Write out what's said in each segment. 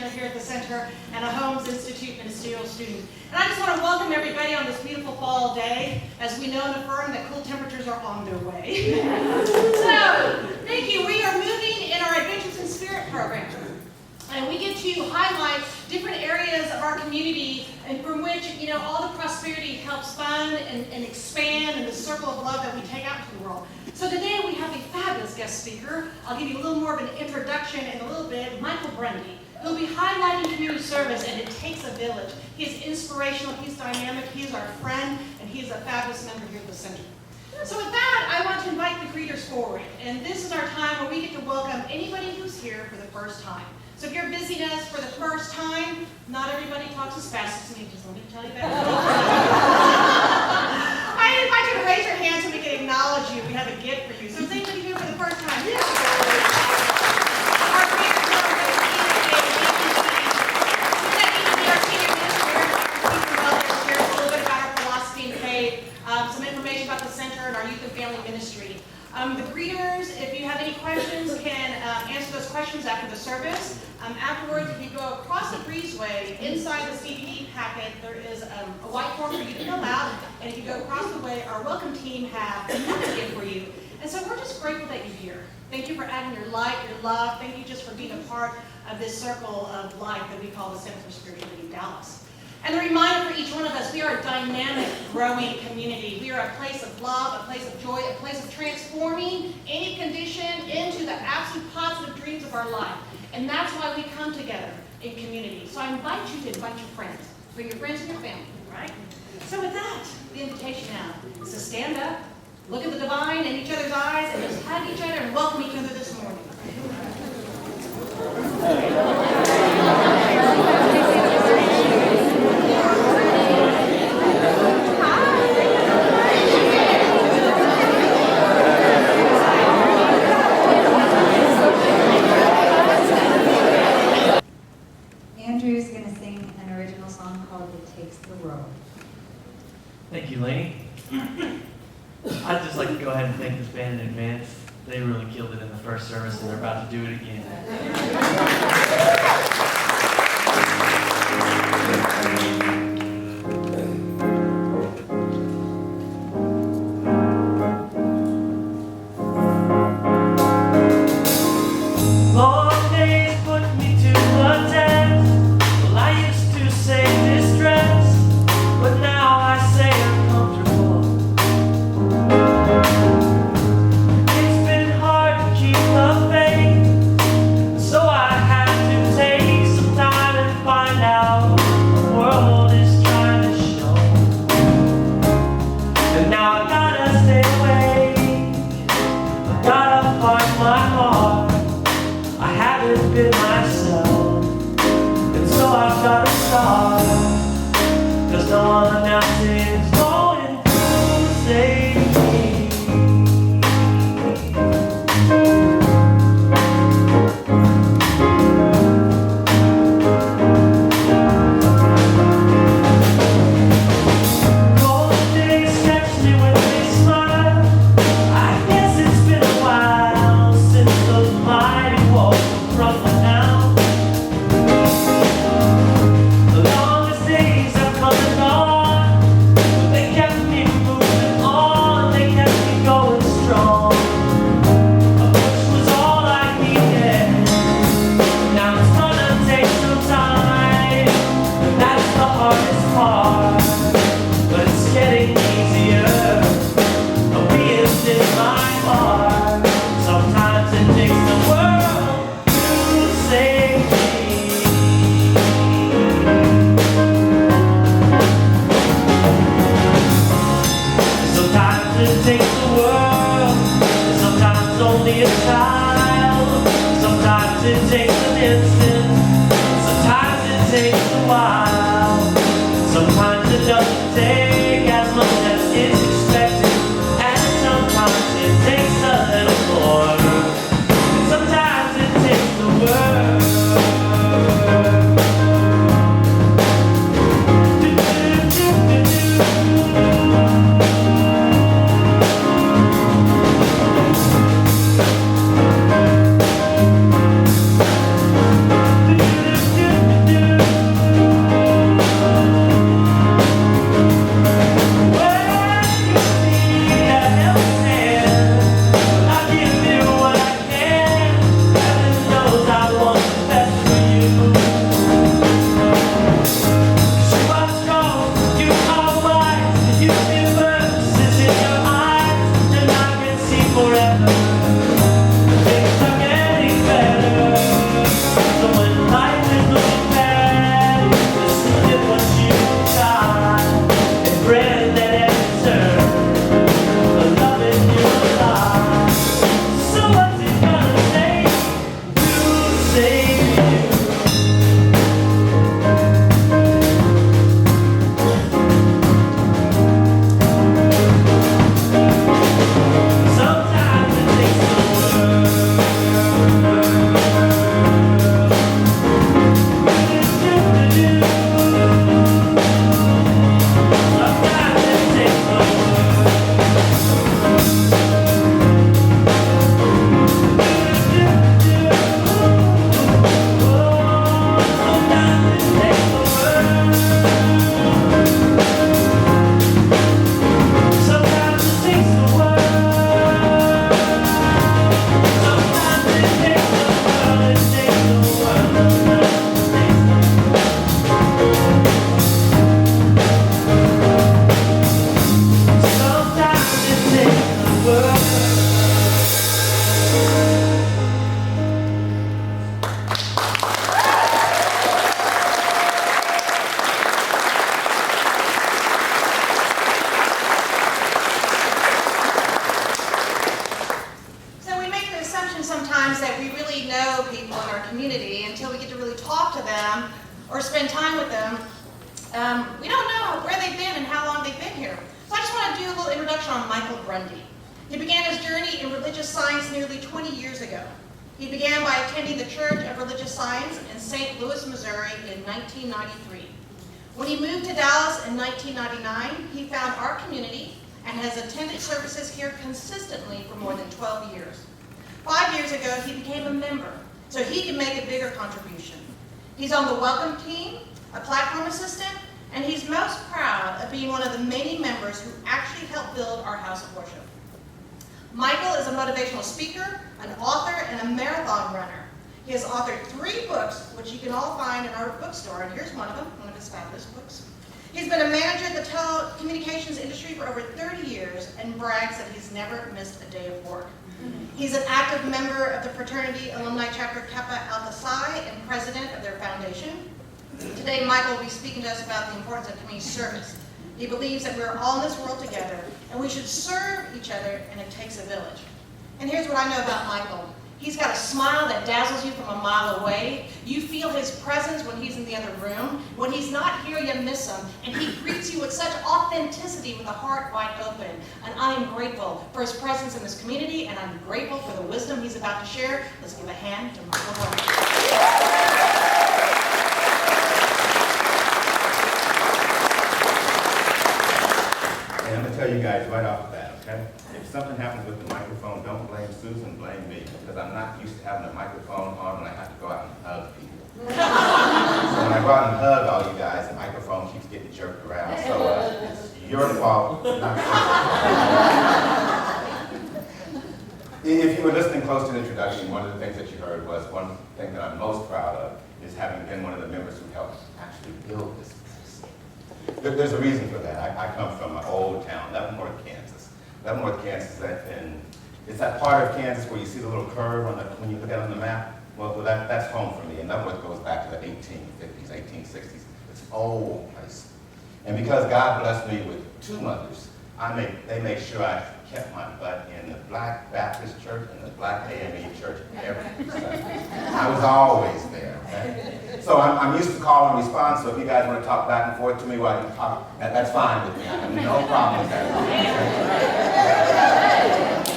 manager here at the center, and a Holmes Institute ministerial student. And I just want to welcome everybody on this beautiful fall day, as we know and affirm that cool temperatures are on their way. So, thank you. We are moving in our Adventures in Spirit program. And we get to highlight different areas of our community and from which, all the prosperity helps fund and expand in the circle of love that we take out to the world. So today we have a fabulous guest speaker. I'll give you a little more of an introduction in a little bit. Michael Brundy, who'll be highlighting community service, and it takes a village. He is inspirational, he's dynamic, he's our friend, and he's a fabulous member here at the center. So with that, I want to invite the greeters forward. And this is our time where we get to welcome anybody who's here for the first time. So if you're visiting us for the first time, not everybody talks as fast as me, just let me tell you that. I invite you to raise your hand so we can acknowledge you. We have a gift for you. So is anybody here for the first time? Yeah. Our greeters are our senior administrator, share a little bit about our philosophy and faith, some information about the center and our youth and family ministry. The greeters, if you have any questions, can answer those questions after the service. Afterwards, if you go across the breezeway, inside the CBD packet, there is a white form for you to fill out. And if you go across the way, our welcome team have another gift for you. And so we're just grateful that you're here. Thank you for adding your light, your love. Thank you just for being a part of this circle of life that we call the Center for Spirituality Dallas. And a reminder for each one of us, we are a dynamic, growing community. We are a place of love, a place of joy, a place of transforming any condition into the absolute positive dreams of our life. And that's why we come together in community. So I invite you to invite your friends. Bring your friends and your family, right? So with that, the invitation now is to stand up, look at the divine in each other's eyes, and just hug each other and welcome each other this morning. Andrew's going to sing an original song called It Takes the World. Thank you, Lainey. I'd just like to go ahead and thank this band in advance. They really killed it in the first service, and they're about to do it again. Long days put me to the test. Well, I used to say distress, but now I say uncomfortable. It's been hard to keep the faith, so I had to take some time and find out what the world is trying to show. And now I gotta stay awake, I gotta find my heart. I haven't been myself, and so I've gotta start, 'cause no one else is going to save me. Cold days catch me when they smile. I guess it's been a while since those mighty walls were crumbling down. The longest days have come and gone, but they kept me moving on, they kept me going strong. A push was all I needed, now it's gonna take some time, and that's the hardest part, but it's getting easier, being in my heart. Sometimes it takes the world to save me. Sometimes it takes the world, sometimes only a child. Sometimes it takes an instant, sometimes it takes a while. Sometimes it doesn't take as much as is expected, and sometimes it takes a little more. And sometimes it takes the world. Do, do, do, do. or spend time with them, we don't know where they've been and how long they've been here. So I just want to do a little introduction on Michael Brundy. He began his journey in religious science nearly 20 years ago. He began by attending the Church of Religious Science in St. Louis, Missouri in 1993. When he moved to Dallas in 1999, he found our community and has attended services here consistently for more than 12 years. 5 years ago, he became a member, so he can make a bigger contribution. He's on the welcome team, a platform assistant, and he's most proud of being one of the many members who actually helped build our house of worship. Michael is a motivational speaker, an author, and a marathon runner. He has authored 3 books, which you can all find in our bookstore, and here's one of his fabulous books. He's been a manager in the telecommunications industry for over 30 years and brags that he's never missed a day of work. He's an active member of the fraternity alumni chapter Kappa Alpha Psi and president of their foundation. Today, Michael will be speaking to us about the importance of community service. He believes that we're all in this world together, and we should serve each other, and it takes a village. And here's what I know about Michael. He's got a smile that dazzles you from a mile away. You feel his presence when he's in the other room. When he's not here, you miss him. And he greets you with such authenticity with a heart wide open. And I am grateful for his presence in this community, and I'm grateful for the wisdom he's about to share. Let's give a hand to Michael Brundy. I'm going to tell you guys right off the bat, okay? If something happens with the microphone, don't blame Susan, blame me, because I'm not used to having a microphone on when I have to go out and hug people. So when I go out and hug all you guys, the microphone keeps getting jerked around. So it's your fault, not Susan's. If you were listening close to the introduction, one of the things that you heard was one thing that I'm most proud of is having been one of the members who helped actually build this. There's a reason for that. I come from an old town, Leavenworth, Kansas. Leavenworth, Kansas, it's that part of Kansas where you see the little curve when you look at it on the map. Well, that's home for me. And Leavenworth goes back to the 1850s, 1860s. It's an old place. And because God blessed me with 2 mothers, they made sure I kept my butt in the Black Baptist church and the Black AME church every Sunday. I was always there. Okay? So I'm used to call and response, so if you guys want to talk back and forth to me while you talk, that's fine with me. I have no problem with that.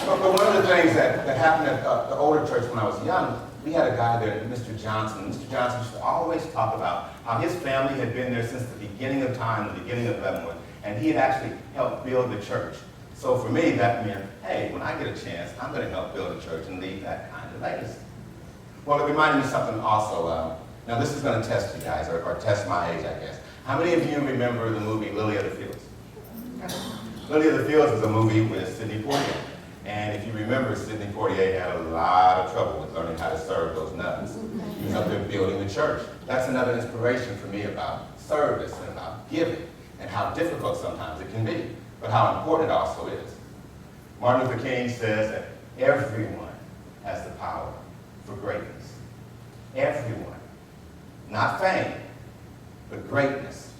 But one of the things that happened at the older church when I was young, we had a guy there, Mr. Johnson. Mr. Johnson used to always talk about how his family had been there since the beginning of time, the beginning of Leavenworth, and he had actually helped build the church. So for me, that meant, hey, when I get a chance, I'm going to help build a church and leave that kind of legacy. Well, it reminded me something also. Now, this is going to test you guys, or test my age, I guess. How many of you remember the movie Lily of the Fields? Lily of the Fields is a movie with Sidney Poitier. And if you remember, Sidney Poitier had a lot of trouble with learning how to serve those nuns. He was up there building the church. That's another inspiration for me about service and about giving and how difficult sometimes it can be, but how important it also is. Martin Luther King says that everyone has the power for greatness. Everyone. Not fame, but greatness.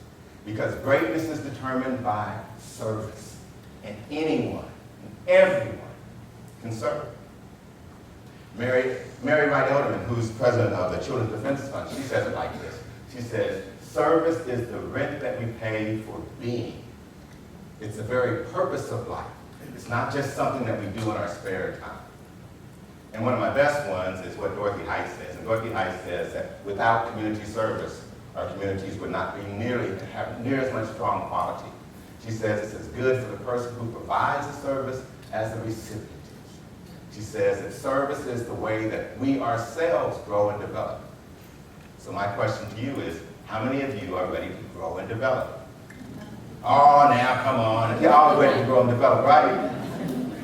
Because greatness is determined by service. And anyone, and everyone can serve. Mary Wright Elderman, who's president of the Children's Defense Fund, she says it like this. She says, service is the rent that we pay for being. It's the very purpose of life. It's not just something that we do in our spare time. And one of my best ones is what Dorothy Height says. And Dorothy Height says that without community service, our communities would not be have near as much strong quality. She says it's as good for the person who provides the service as the recipient is. She says that service is the way that we ourselves grow and develop. So my question to you is, how many of you are ready to grow and develop? Oh, now, come on. You're all ready to grow and develop, right?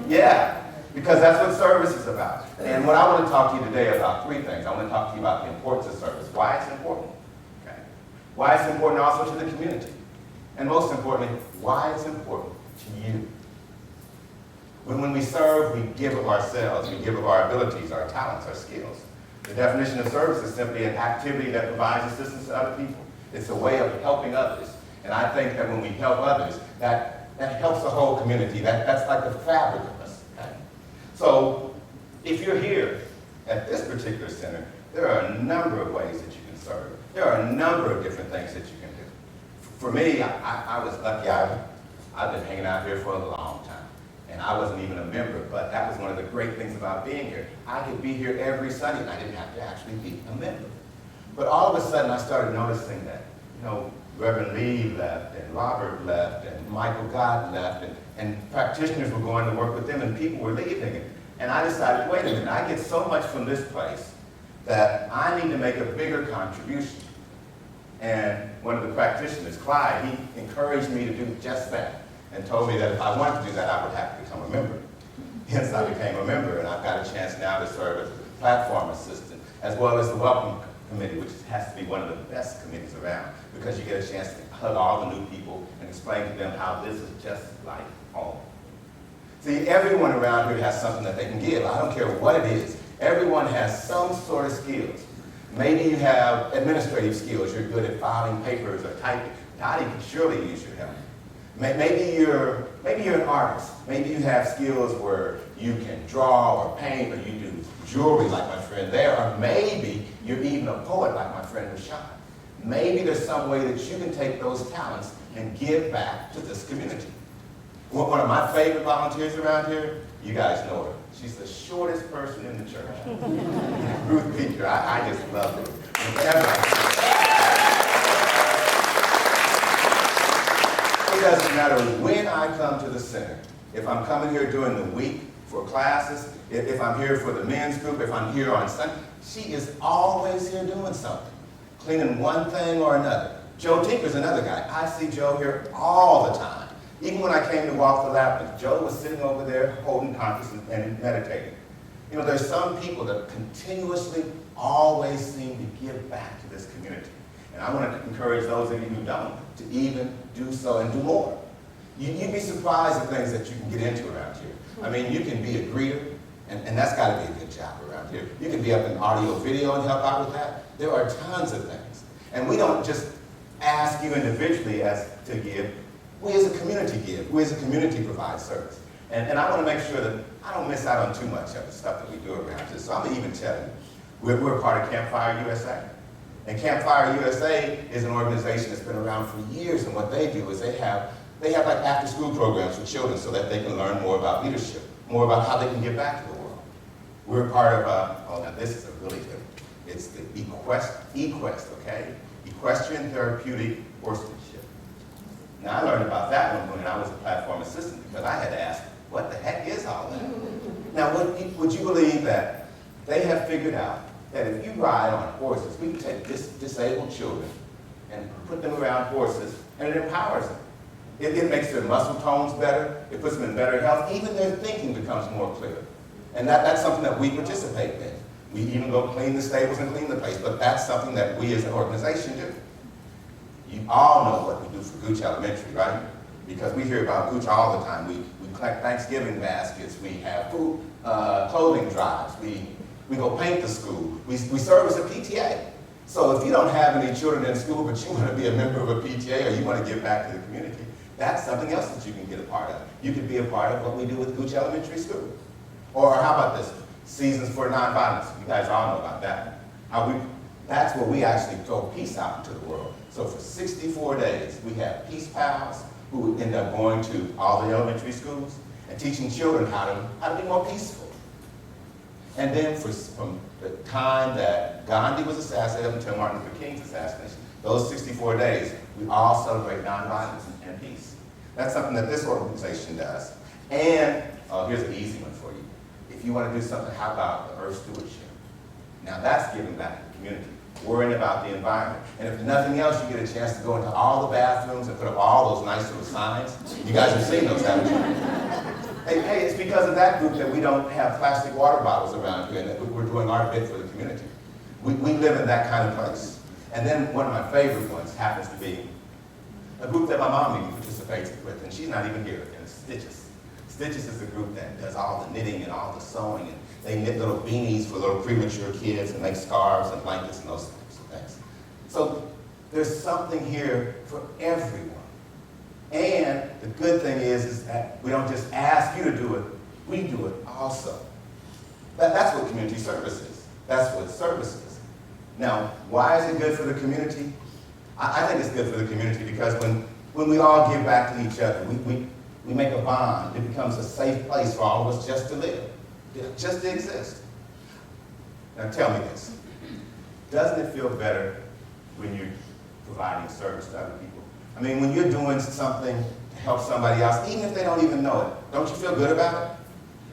Yeah, because that's what service is about. And what I want to talk to you today about 3 things. I want to talk to you about the importance of service, why it's important, okay? Why it's important also to the community. And most importantly, why it's important to you. When we serve, we give of ourselves, we give of our abilities, our talents, our skills. The definition of service is simply an activity that provides assistance to other people. It's a way of helping others. And I think that when we help others, that helps the whole community. That's like the fabric of us. Okay? So if you're here at this particular center, there are a number of ways that you can serve. There are a number of different things that you can do. For me, I was lucky. I've been hanging out here for a long time. And I wasn't even a member, but that was one of the great things about being here. I could be here every Sunday, and I didn't have to actually be a member. But all of a sudden, I started noticing that, Reverend Lee left, and Robert left, and Michael Gott left, and practitioners were going to work with them, and people were leaving. And I decided, wait a minute, I get so much from this place that I need to make a bigger contribution. And one of the practitioners, Clyde, he encouraged me to do just that, and told me that if I wanted to do that, I would have to become a member. Hence, I became a member, and I've got a chance now to serve as a platform assistant, as well as the welcome committee, which has to be one of the best committees around, because you get a chance to hug all the new people and explain to them how this is just like home. See, everyone around here has something that they can give. I don't care what it is. Everyone has some sort of skills. Maybe you have administrative skills. You're good at filing papers or typing. Dottie can surely use your help. Maybe you're an artist. Maybe you have skills where you can draw or paint, or you do jewelry like my friend there, or maybe you're even a poet like my friend Rashad. Maybe there's some way that you can take those talents and give back to this community. One of my favorite volunteers around here, you guys know her. She's the shortest person in the church. Ruth Beecher, I just love her. It doesn't matter when I come to the center. If I'm coming here during the week for classes, if I'm here for the men's group, if I'm here on Sunday, she is always here doing something, cleaning one thing or another. Joe Tinker's another guy. I see Joe here all the time. Even when I came to walk the lap, Joe was sitting over there holding conscious and meditating. There's some people that continuously always seem to give back to this community. And I want to encourage those of you who don't to even do so and do more. You'd be surprised at things that you can get into around here. I mean, you can be a greeter, and that's got to be a good job around here. You can be up in audio video and help out with that. There are tons of things. And we don't just ask you individually as to give. We as a community give. We as a community provide service. And I want to make sure that I don't miss out on too much of the stuff that we do around here. So I'm going to even tell you, we're part of Campfire USA. And Campfire USA is an organization that's been around for years, and what they do is they have like after-school programs for children so that they can learn more about leadership, more about how they can give back to the world. We're part of, now this is a really good one. It's the EQuest, okay? Equestrian Therapeutic Horsemanship. Now, I learned about that one when I was a platform assistant, because I had to ask, what the heck is all that? Now, would you believe that they have figured out that if you ride on horses, we can take disabled children and put them around horses, and it empowers them. It makes their muscle tones better. It puts them in better health. Even their thinking becomes more clear. And that's something that we participate in. We even go clean the stables and clean the place, but that's something that we as an organization do. You all know what we do for Gooch Elementary, right? Because we hear about Gooch all the time. We collect Thanksgiving baskets. We have food, clothing drives. We go paint the school. We serve as a PTA. So if you don't have any children in school, but you want to be a member of a PTA or you want to give back to the community, that's something else that you can get a part of. You could be a part of what we do with Gooch Elementary School. Or how about this? Seasons for Nonviolence. You guys all know about that. That's where we actually throw peace out into the world. So for 64 days, we have peace pals who end up going to all the elementary schools and teaching children how to be more peaceful. And then from the time that Gandhi was assassinated until Martin Luther King's assassination, those 64 days, we all celebrate nonviolence and peace. That's something that this organization does. And here's an easy one for you. If you want to do something, how about the earth stewardship? Now that's giving back to the community, worrying about the environment. And if nothing else, you get a chance to go into all the bathrooms and put up all those nice little signs. You guys have seen those, haven't you? Hey, it's because of that group that we don't have plastic water bottles around here and that we're doing our bit for the community. We live in that kind of place. And then one of my favorite ones happens to be a group that my mom even participates with, and she's not even here, and it's Stitches. Stitches is a group that does all the knitting and all the sewing, and they knit little beanies for little premature kids and make scarves and blankets and those types of things. So there's something here for everyone. And the good thing is that we don't just ask you to do it, we do it also. That's what community service is. That's what service is. Now, why is it good for the community? I think it's good for the community because when we all give back to each other, we make a bond. It becomes a safe place for all of us just to live, just to exist. Now tell me this, doesn't it feel better when you're providing service to other people? I mean, when you're doing something to help somebody else, even if they don't even know it, don't you feel good about it?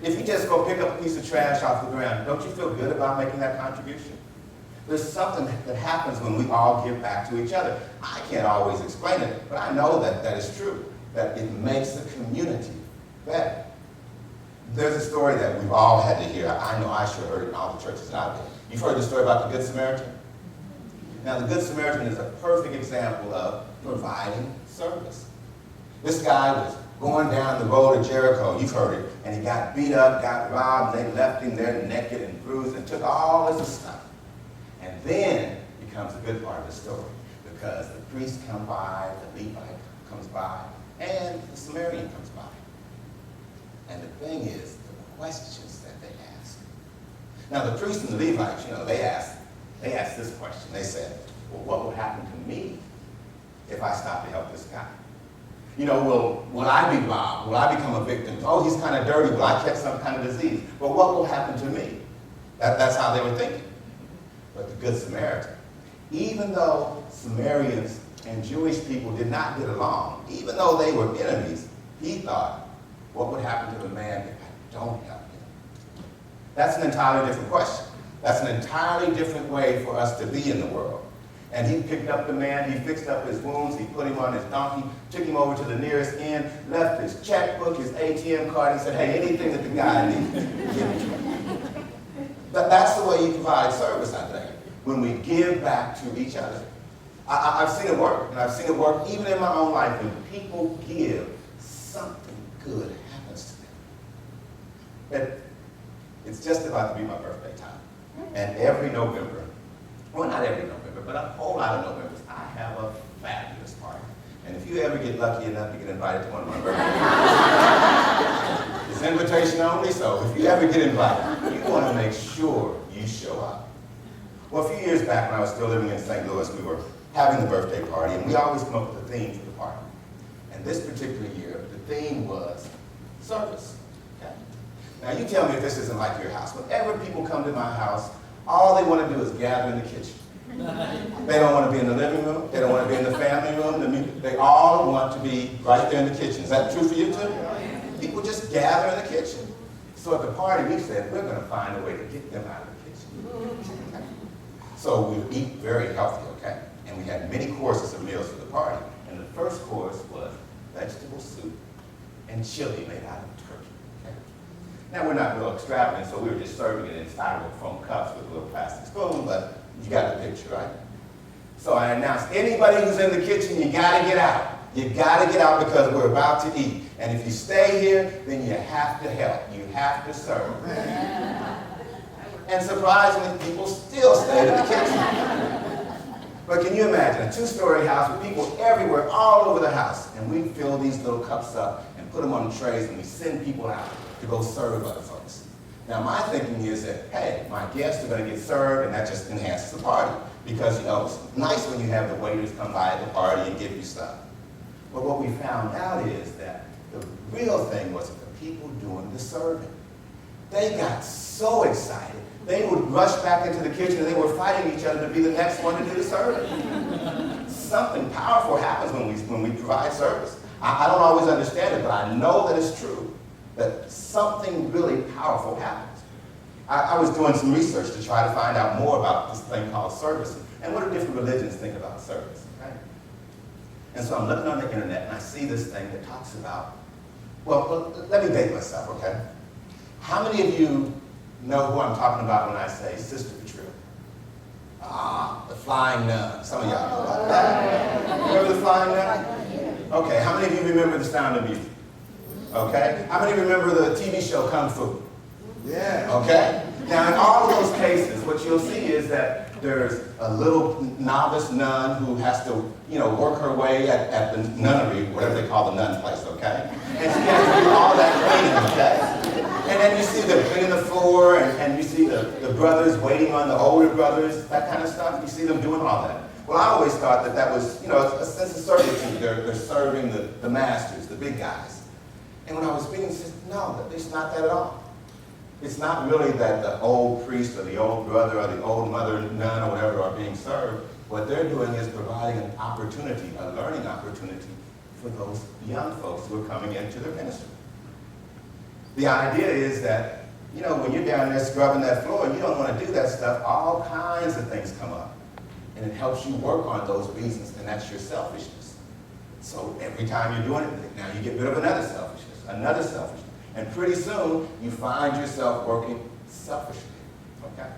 If you just go pick up a piece of trash off the ground, don't you feel good about making that contribution? There's something that happens when we all give back to each other. I can't always explain it, but I know that is true, that it makes the community better. There's a story that we've all had to hear. I know I sure heard it in all the churches that I've been. You've heard the story about the Good Samaritan? Now, the Good Samaritan is a perfect example of providing service. This guy was going down the road of Jericho, you've heard it, and he got beat up, got robbed, and they left him there naked and bruised and took all his stuff. And then becomes a good part of the story, because the priest comes by, the Levite comes by, and the Samaritan comes by. And the thing is, the questions that they ask. Now, the priest and the Levites, they asked this question. They said, well, what will happen to me if I stop to help this guy? Will I be robbed? Will I become a victim? Oh, he's kind of dirty. Will I catch some kind of disease? But what will happen to me? That's how they were thinking. But the Good Samaritan, even though Samaritans and Jewish people did not get along, even though they were enemies, he thought, what would happen to the man if I don't help him? That's an entirely different question. That's an entirely different way for us to be in the world. And he picked up the man, he fixed up his wounds, he put him on his donkey, took him over to the nearest inn, left his checkbook, his ATM card, and said, hey, anything that the guy needs, give it to him. That's the way you provide service, I think, when we give back to each other. I've seen it work, and I've seen it work even in my own life. When people give, something good happens to them. It's just about to be my birthday time. And every November, well, not every November, but a whole lot of Novembers, I have a fabulous party. And if you ever get lucky enough to get invited to one of my birthdays, it's invitation only, so if you ever get invited, you want to make sure you show up. Well, a few years back when I was still living in St. Louis, we were having the birthday party, and we always come up with a theme for the party. And this particular year, the theme was service. Okay? Now, you tell me if this isn't like your house. Whenever people come to my house, all they want to do is gather in the kitchen. They don't want to be in the living room. They don't want to be in the family room. They all want to be right there in the kitchen. Is that true for you too? People just gather in the kitchen. So at the party, we said, we're going to find a way to get them out of the kitchen. Okay? So we eat very healthy, okay? And we had many courses of meals for the party. And the first course was vegetable soup and chili made out of turkey. Okay? Now, we're not real extravagant, so we were just serving it in styrofoam cups with a little plastic spoon, but you got the picture, right? So I announced, anybody who's in the kitchen, you gotta get out. You gotta get out because we're about to eat. And if you stay here, then you have to help. You have to serve. And surprisingly, people still stayed in the kitchen. But can you imagine a 2-story house with people everywhere, all over the house, and we fill these little cups up and put them on trays, and we send people out to go serve other folks. Now, my thinking is that, hey, my guests are going to get served, and that just enhances the party. Because, it's nice when you have the waiters come by at the party and give you stuff. But what we found out is that the real thing was the people doing the serving. They got so excited, they would rush back into the kitchen, and they were fighting each other to be the next one to do the serving. Something powerful happens when we provide service. I don't always understand it, but I know that it's true. That something really powerful happens. I was doing some research to try to find out more about this thing called service and what do different religions think about service, right? And so I'm looking on the internet and I see this thing that talks about, well, let me date myself, okay? How many of you know who I'm talking about when I say Sister Patricia? The Flying Nun. Some of y'all know about that. Remember the Flying Nun? Okay, how many of you remember The Sound of Music? Okay? How many remember the TV show Kung Fu? Yeah. Okay? Now, in all of those cases, what you'll see is that there's a little novice nun who has to, work her way at the nunnery, whatever they call the nun's place, okay? And she has to do all that training, okay? And then you see them cleaning the floor, and you see the brothers waiting on the older brothers, that kind of stuff. You see them doing all that. Well, I always thought that that was, you know, a sense of servitude. They're serving the masters, the big guys. And when I was speaking, he said, no, it's not that at all. It's not really that the old priest or the old brother or the old mother, nun or whatever are being served. What they're doing is providing an opportunity, a learning opportunity for those young folks who are coming into their ministry. The idea is that, you know, when you're down there scrubbing that floor, you don't want to do that stuff, all kinds of things come up. And it helps you work on those reasons, and that's your selfishness. So every time you're doing it, now you get rid of another selfishness. And pretty soon, you find yourself working selfishly, okay?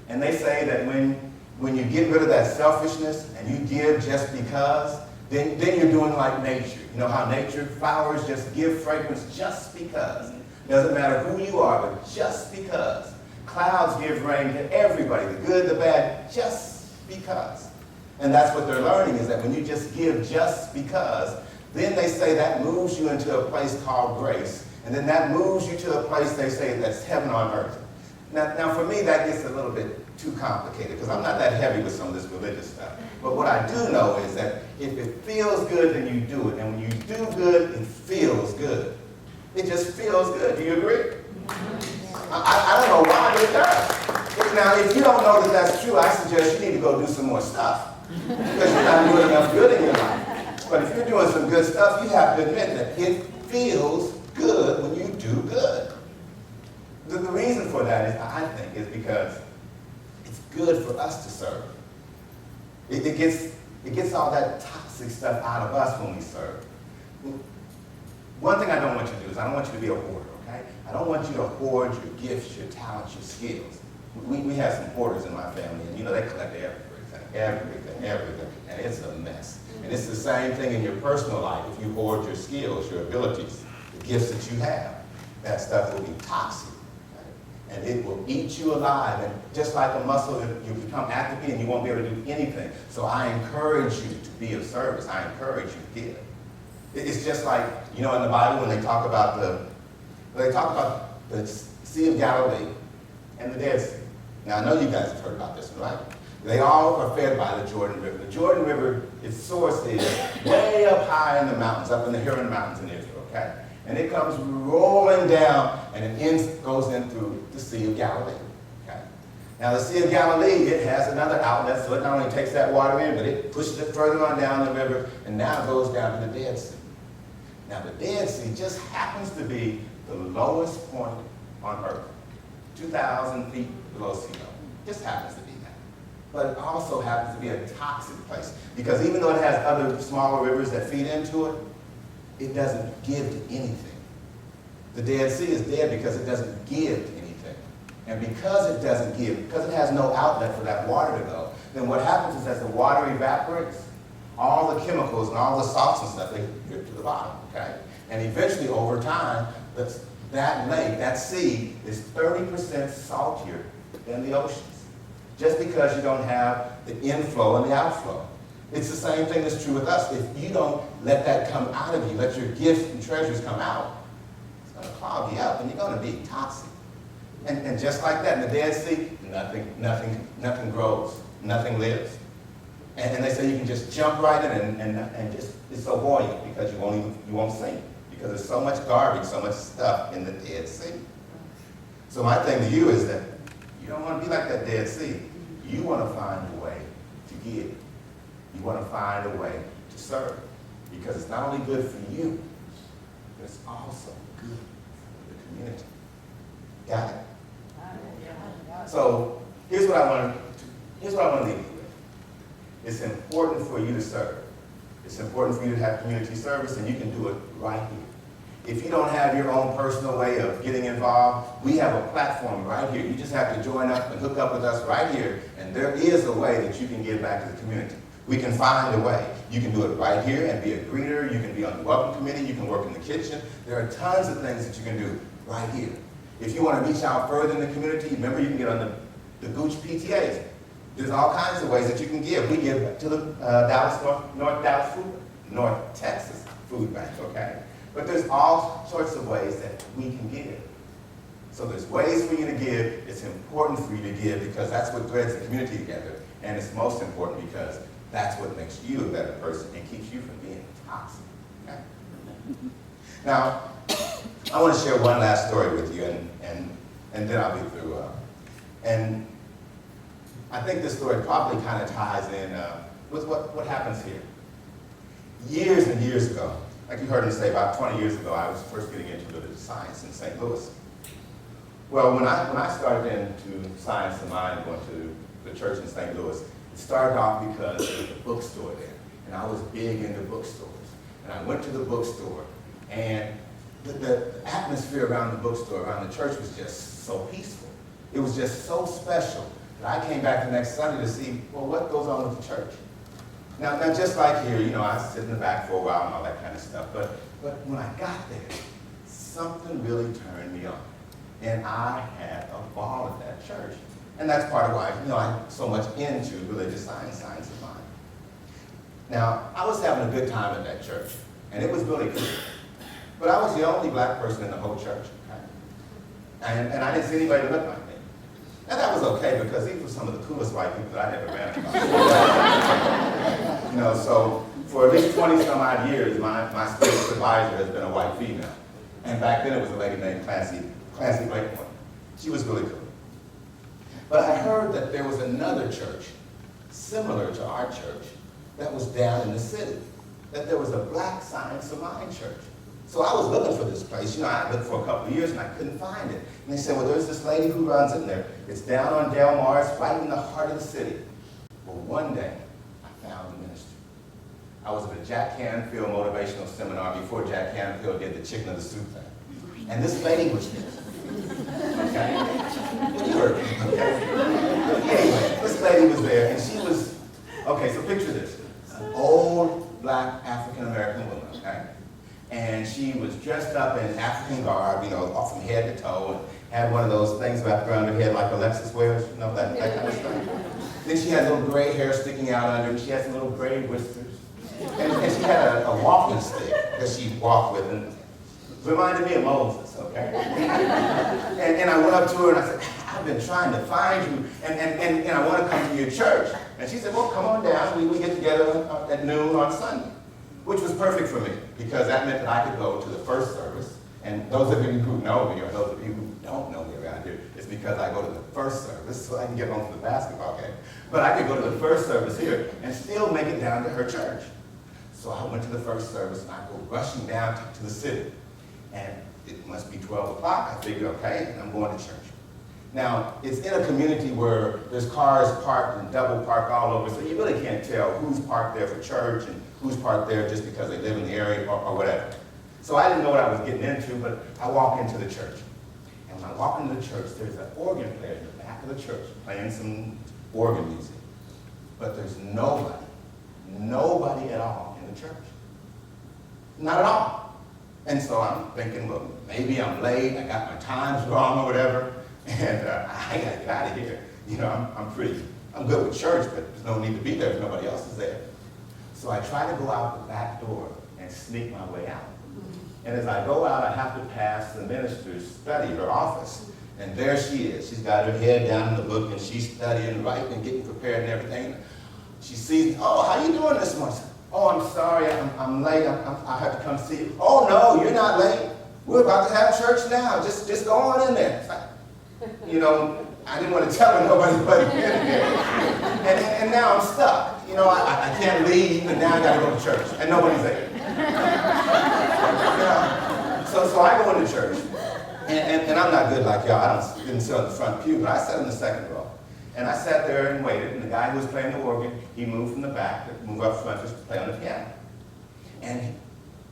And they say that when you get rid of that selfishness and you give just because, then you're doing like nature. You know how nature, flowers just give fragrance just because. Doesn't matter who you are, but just because. Clouds give rain to everybody, the good, the bad, just because. And that's what they're learning, is that when you just give just because, then they say that moves you into a place called grace. And then that moves you to a place, they say, that's heaven on earth. Now for me, that gets a little bit too complicated, because I'm not that heavy with some of this religious stuff. But what I do know is that if it feels good, then you do it. And when you do good, it feels good. It just feels good. Do you agree? I don't know why, but it does. Now, if you don't know that that's true, I suggest you need to go do some more stuff, because you're not doing enough good in your life. But if you're doing some good stuff, you have to admit that it feels good when you do good. The reason for that is, I think, is because it's good for us to serve. It gets all that toxic stuff out of us when we serve. One thing I don't want you to do is I don't want you to be a hoarder, okay? I don't want you to hoard your gifts, your talents, your skills. We have some hoarders in my family, and you know, they collect everything, and it's a mess. And it's the same thing in your personal life. If you hoard your skills, your abilities, the gifts that you have, that stuff will be toxic. And it will eat you alive. And just like a muscle, you become atrophy and you won't be able to do anything. So I encourage you to be of service. I encourage you to give. It's just like, you know, in the Bible when they talk about the Sea of Galilee and the Dead Sea. Now I know you guys have heard about this one, right? They all are fed by the Jordan River. The Jordan River, its source is way up high in the mountains, up in the Huron Mountains in Israel, okay? And it comes rolling down, and it goes in through the Sea of Galilee. Okay? Now the Sea of Galilee, it has another outlet, so it not only takes that water in, but it pushes it further on down the river, and now it goes down to the Dead Sea. Now the Dead Sea just happens to be the lowest point on Earth, 2,000 feet below sea level. Just happens to be that. But it also happens to be a toxic place, because even though it has other smaller rivers that feed into it, it doesn't give to anything. The Dead Sea is dead because it doesn't give to anything. And because it doesn't give, because it has no outlet for that water to go, then what happens is as the water evaporates, all the chemicals and all the salts and stuff, they drip to the bottom, okay? And eventually, over time, that lake, that sea, is 30% saltier than the oceans. Just because you don't have the inflow and the outflow. It's the same thing that's true with us. If you don't let that come out of you, let your gifts and treasures come out, it's going to clog you up and you're going to be toxic. And just like that, in the Dead Sea, nothing grows, nothing lives. And they say you can just jump right in and just, it's so buoyant because you won't sink. Because there's so much garbage, so much stuff in the Dead Sea. So my thing to you is that you don't want to be like that Dead Sea. You want to find a way to give. You want to find a way to serve, because it's not only good for you, but it's also good for the community. Got it? So here's what I want to leave you with. It's important for you to serve. It's important for you to have community service, and you can do it right here. If you don't have your own personal way of getting involved, we have a platform right here. You just have to join up and hook up with us right here, and there is a way that you can give back to the community. We can find a way. You can do it right here and be a greeter. You can be on the welcome committee. You can work in the kitchen. There are tons of things that you can do right here. If you want to reach out further in the community, remember you can get on the Gooch PTAs. There's all kinds of ways that you can give. We give to the North Texas Food Bank, okay? But there's all sorts of ways that we can give. So there's ways for you to give. It's important for you to give because that's what threads the community together. And it's most important because that's what makes you a better person and keeps you from being toxic. Okay? Now, I want to share one last story with you, and then I'll be through. And I think this story probably kind of ties in with what happens here. Years and years ago, like you heard me say, about 20 years ago, I was first getting into religious science in St. Louis. Well, when I started into science of mind, going to the church in St. Louis, it started off because there was a bookstore there, and I was big into bookstores. And I went to the bookstore, and the atmosphere around the bookstore, around the church, was just so peaceful. It was just so special that I came back the next Sunday to see, well, what goes on with the church? Now just like here, you know, I sit in the back for a while and all that kind of stuff, but when I got there, something really turned me on. And I had a ball at that church. And that's part of why, you know, I'm so much into religious science, science of mind. Now, I was having a good time at that church, and it was really cool. But I was the only black person in the whole church, okay? And I didn't see anybody that looked like me. And that was okay, because these were some of the coolest white people that I never ran across. You know, so for at least 20 some odd years, my spiritual advisor has been a white female. And back then it was a lady named Clancy Blakemoor. She was really cool. But I heard that there was another church, similar to our church, that was down in the city. That there was a black science of mind church. So I was looking for this place. You know, I looked for a couple of years and I couldn't find it. And they said, well, there's this lady who runs it there. It's down on Del Mar. It's right in the heart of the city. Well, one day, I found the ministry. I was at a Jack Canfield motivational seminar before Jack Canfield did the chicken of the soup thing. And this lady was there. Okay? You heard me, okay? Anyway, this lady was there, and she was, okay, so picture this. An old, black, African-American woman, okay? And she was dressed up in African garb, you know, off from head to toe, and had one of those things wrapped around her head like Alexis wears, you know, that kind of stuff. Then she had little gray hair sticking out under, and she had some little gray whiskers. And she had a walking stick that she walked with, and reminded me of Moses, okay? And I went up to her and I said, I've been trying to find you, and I want to come to your church. And she said, well, come on down. We get together at noon on Sunday, which was perfect for me, because that meant that I could go to the first service. And those of you who know me, or those of you who don't know me around here, it's because I go to the first service so I can get home from the basketball game. But I could go to the first service here and still make it down to her church. So I went to the first service and I go rushing down to the city. And it must be 12 o'clock. I figured, okay, and I'm going to church. Now, it's in a community where there's cars parked and double parked all over, so you really can't tell who's parked there for church and who's parked there just because they live in the area or whatever. So I didn't know what I was getting into, but I walk into the church. And when I walk into the church, there's an organ player in the back of the church playing some organ music. But there's nobody at all in the church. Not at all. And so I'm thinking, well, maybe I'm late, I got my times wrong or whatever, and I gotta get out of here. You know, I'm good with church, but there's no need to be there if nobody else is there. So I try to go out the back door and sneak my way out. And as I go out, I have to pass the minister's study, her office. And there she is. She's got her head down in the book, and she's studying, writing, and getting prepared and everything. She sees, oh, how you doing this morning? Oh, I'm sorry, I'm late. I have to come see you. Oh, no, you're not late. We're about to have church now. Just go on in there. It's like, you know, I didn't want to tell her nobody but in there. And now I'm stuck. You know, I can't leave, and now I got to go to church, and nobody's there. You know, so I go into church, and I'm not good like y'all. I didn't sit on the front pew, but I sat in the second row. And I sat there and waited, and the guy who was playing the organ, he moved from the back, moved up front just to play on the piano. And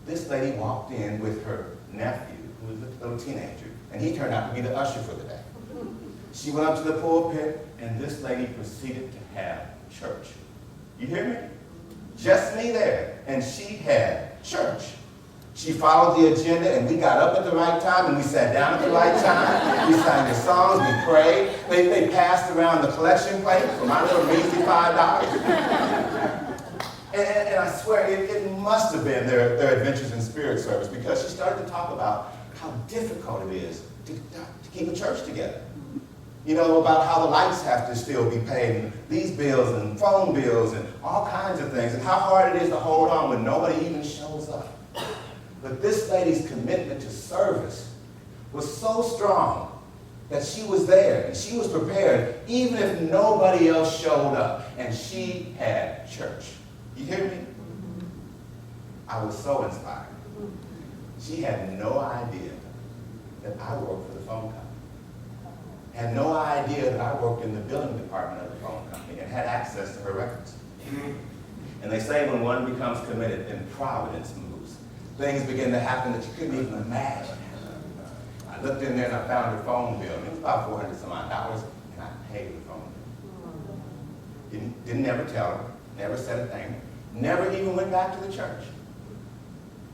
this lady walked in with her nephew, who was a little teenager, and he turned out to be the usher for the day. She went up to the pulpit, and this lady proceeded to have church. You hear me? Just me there, and she had church. She followed the agenda, and we got up at the right time, and we sat down at the right time. We sang the songs, we prayed. They passed around the collection plate for my little measly $5. And I swear, it must have been their Adventures in Spirit service, because she started to talk about how difficult it is to keep a church together. You know, about how the lights have to still be paid, and these bills and phone bills and all kinds of things, and how hard it is to hold on when nobody even shows up. But this lady's commitment to service was so strong that she was there and she was prepared even if nobody else showed up, and she had church. You hear me? I was so inspired. She had no idea that I worked for the phone company. Had no idea that I worked in the billing department of the phone company and had access to her records. And they say when one becomes committed, then providence moves. Things begin to happen that you couldn't even imagine. I looked in there and I found her phone bill. It was about $400 some odd, and I paid the phone bill. Didn't ever tell her, never said a thing, never even went back to the church.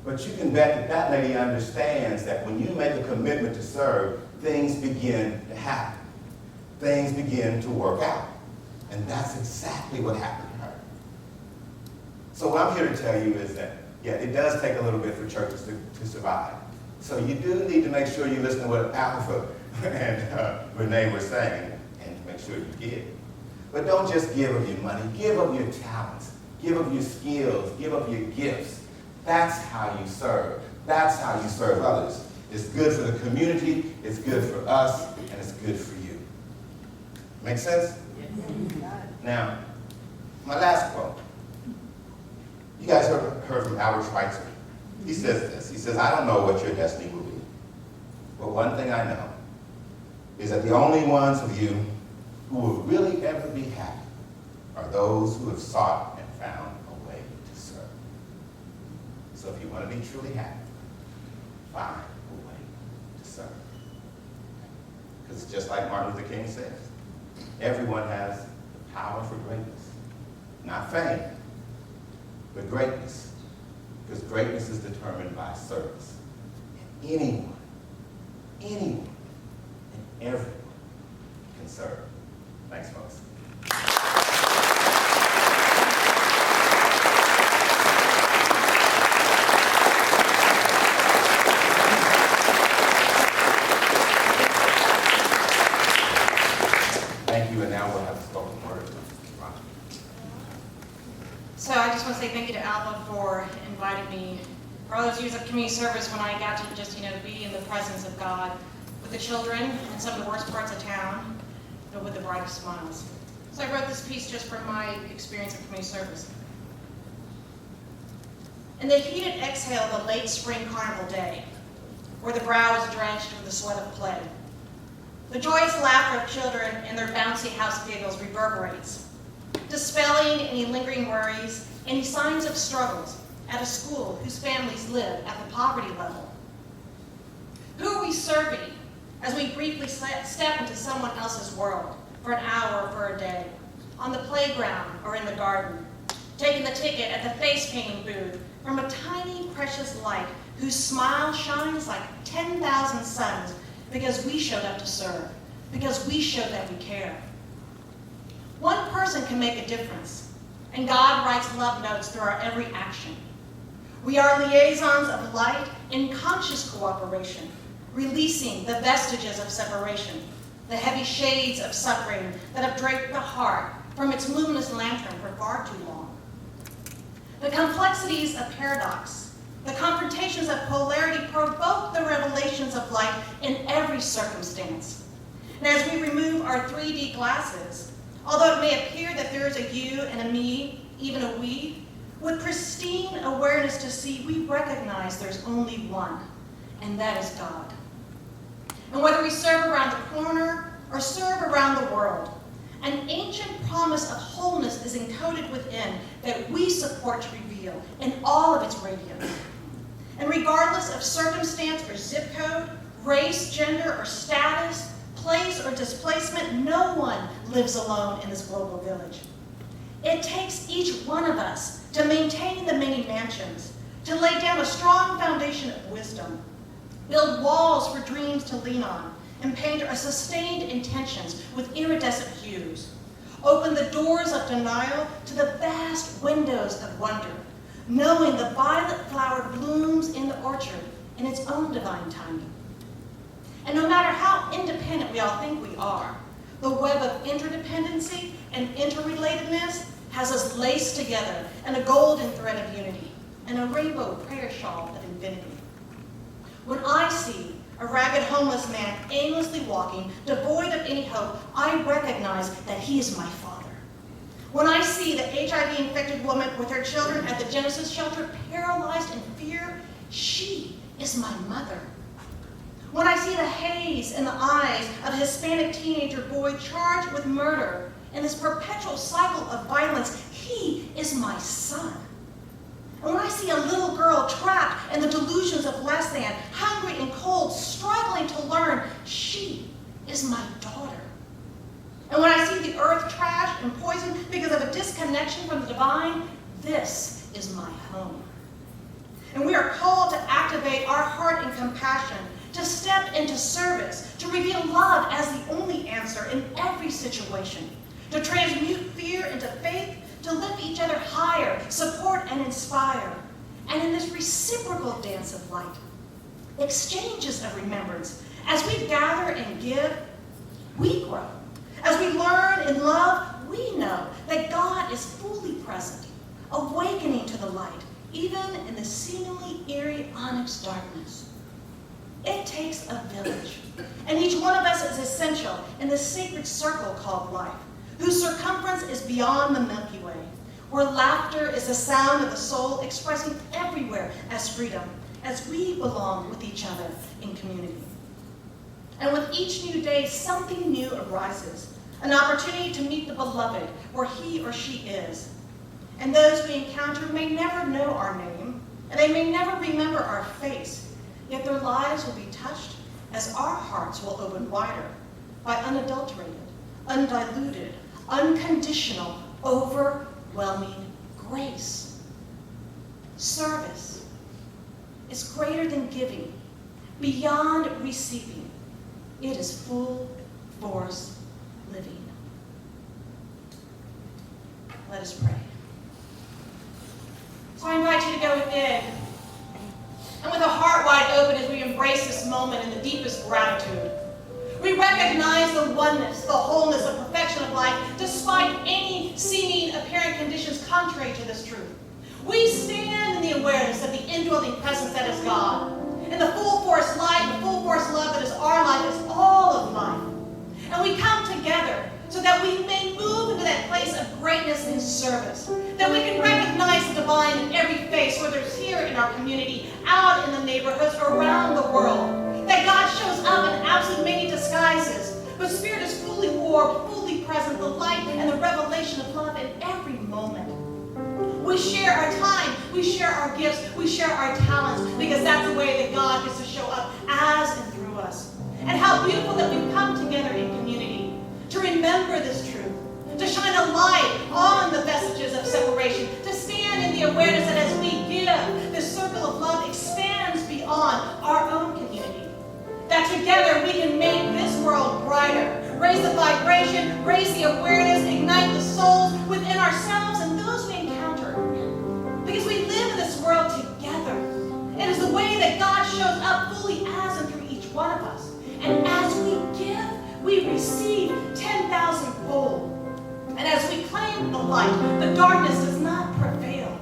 But you can bet that that lady understands that when you make a commitment to serve, things begin to happen. Things begin to work out. And that's exactly what happened to her. So what I'm here to tell you is that, yeah, it does take a little bit for churches to survive. So you do need to make sure you listen to what Alpha and Renee were saying, and make sure you give. But don't just give of your money. Give of your talents. Give of your skills. Give of your gifts. That's how you serve. That's how you serve others. It's good for the community, it's good for us, and it's good for you. Make sense? Yes. Now, my last quote. You guys heard from Albert Schweitzer. He says this. He says, I don't know what your destiny will be, but one thing I know is that the only ones of you who will really ever be happy are those who have sought and found a way to serve. So if you want to be truly happy, find a way to serve. Because just like Martin Luther King says, everyone has the power for greatness. Not fame, but greatness. Because greatness is determined by service. And anyone, and everyone can serve. Thanks, folks. Thank you, and now we'll have a spoken word. So I just want to say thank you to Alba for inviting me for all those years of community service when I got to just, be in the presence of God with the children in some of the worst parts of town, but with the brightest smiles. So I wrote this piece just from my experience of community service. In the heated exhale of a late spring carnival day, where the brow is drenched with the sweat of play, the joyous laughter of children and their bouncy house giggles reverberates, dispelling any lingering worries, any signs of struggles at a school whose families live at the poverty level. Who are we serving as we briefly step into someone else's world for an hour or for a day, on the playground or in the garden, taking the ticket at the face painting booth from a tiny precious light whose smile shines like 10,000 suns because we showed up to serve, because we showed that we care. One person can make a difference, and God writes love notes through our every action. We are liaisons of light in conscious cooperation, releasing the vestiges of separation, the heavy shades of suffering that have draped the heart from its luminous lantern for far too long. The complexities of paradox, the confrontations of polarity provoke the revelations of light in every circumstance. And as we remove our 3D glasses, although it may appear that there is a you and a me, even a we, with pristine awareness to see, we recognize there's only one, and that is God. And whether we serve around the corner or serve around the world, an ancient promise of wholeness is encoded within that we support to reveal in all of its radiance. And regardless of circumstance or zip code, race, gender, or status, place or displacement, no one lives alone in this global village. It takes each one of us to maintain the many mansions, to lay down a strong foundation of wisdom, build walls for dreams to lean on, and paint our sustained intentions with iridescent hues. Open the doors of denial to the vast windows of wonder, knowing the violet flower blooms in the orchard in its own divine timing. And no matter how independent we all think we are, the web of interdependency and interrelatedness has us laced together in a golden thread of unity and a rainbow prayer shawl of infinity. When I see a ragged homeless man aimlessly walking, devoid of any hope, I recognize that he is my father. When I see the HIV-infected woman with her children at the Genesis shelter paralyzed in fear, she is my mother. When I see the haze in the eyes of a Hispanic teenager boy charged with murder and this perpetual cycle of violence, he is my son. And when I see a little girl trapped in the delusions of less than, hungry and cold, struggling to learn, she is my daughter. And when I see the earth trashed and poisoned because of a disconnection from the divine, this is my home. And we are called to activate our heart in compassion, to step into service, to reveal love as the only answer in every situation, to transmute fear into faith, to lift each other higher, support and inspire. And in this reciprocal dance of light, exchanges of remembrance, as we gather and give, we grow. As we learn and love, we know that God is fully present, awakening to the light, even in the seemingly eerie onyx darkness. It takes a village, and each one of us is essential in the sacred circle called life, whose circumference is beyond the Milky Way, where laughter is the sound of the soul expressing everywhere as freedom, as we belong with each other in community. And with each new day, something new arises, an opportunity to meet the beloved where he or she is. And those we encounter may never know our name, and they may never remember our face, yet their lives will be touched as our hearts will open wider by unadulterated, undiluted, unconditional, overwhelming grace. Service is greater than giving, beyond receiving. It is full force living. Let us pray. So I invite you to go within, and with a heart wide open as we embrace this moment in the deepest gratitude. We recognize the oneness, the wholeness, the perfection of life, despite any seeming apparent conditions contrary to this truth. We stand in the awareness of the indwelling presence that is God, and the full force life, the full force love that is our life, is all of life. And we come together so that we may move into that place of greatness and service, that we can recognize the divine in every face, whether it's here in our community, out in the neighborhoods, around the world, that God shows up in absolute many disguises, but Spirit is fully orbed, fully present, the light and the revelation of love in every moment. We share our time, we share our gifts, we share our talents, because that's the way that God gets to show up as and through us. And how beautiful that we come together in community to remember this truth, to shine a light on the vestiges of separation, to stand in the awareness that as we give, this circle of love expands beyond our own community. That together we can make this world brighter, raise the vibration, raise the awareness, ignite the souls within ourselves and those we encounter. Because we live in this world together. It is the way that God shows up fully as and through each one of us. And as we give, we receive 10,000-fold. And as we claim the light, the darkness does not prevail.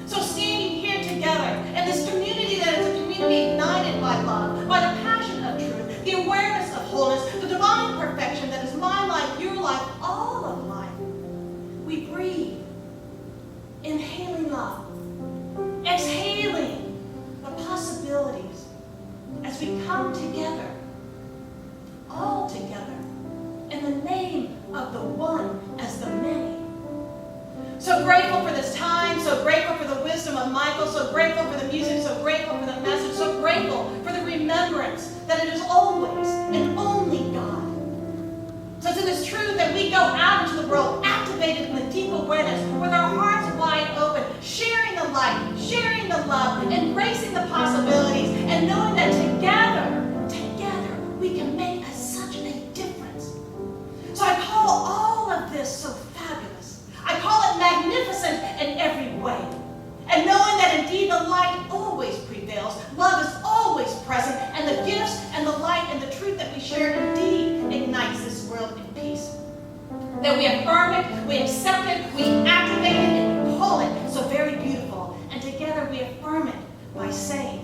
So standing here together in this community that is a community ignited by love, by the passion of truth, the awareness of wholeness, the divine perfection that is my life, your life, all of life, we breathe, inhaling love, exhaling the possibilities as we come together, all together, in the name of the one as the many. So grateful for this time, so grateful for the wisdom of Michael, so grateful for the music, so grateful for the message, so grateful for the remembrance that it is always and only God. So to this truth that we go out into the world activated in the deep awareness with our hearts wide open, sharing the light, sharing the love, embracing the possibilities, and knowing that together we can make such a difference. So I call all of this so fabulous. I call it magnificent in every way. And knowing that indeed the light always prevails, love is always present, and the gifts and the light and the Spirit indeed ignites this world in peace. That we affirm it, we accept it, we activate it, and we pull it. So very beautiful. And together we affirm it by saying,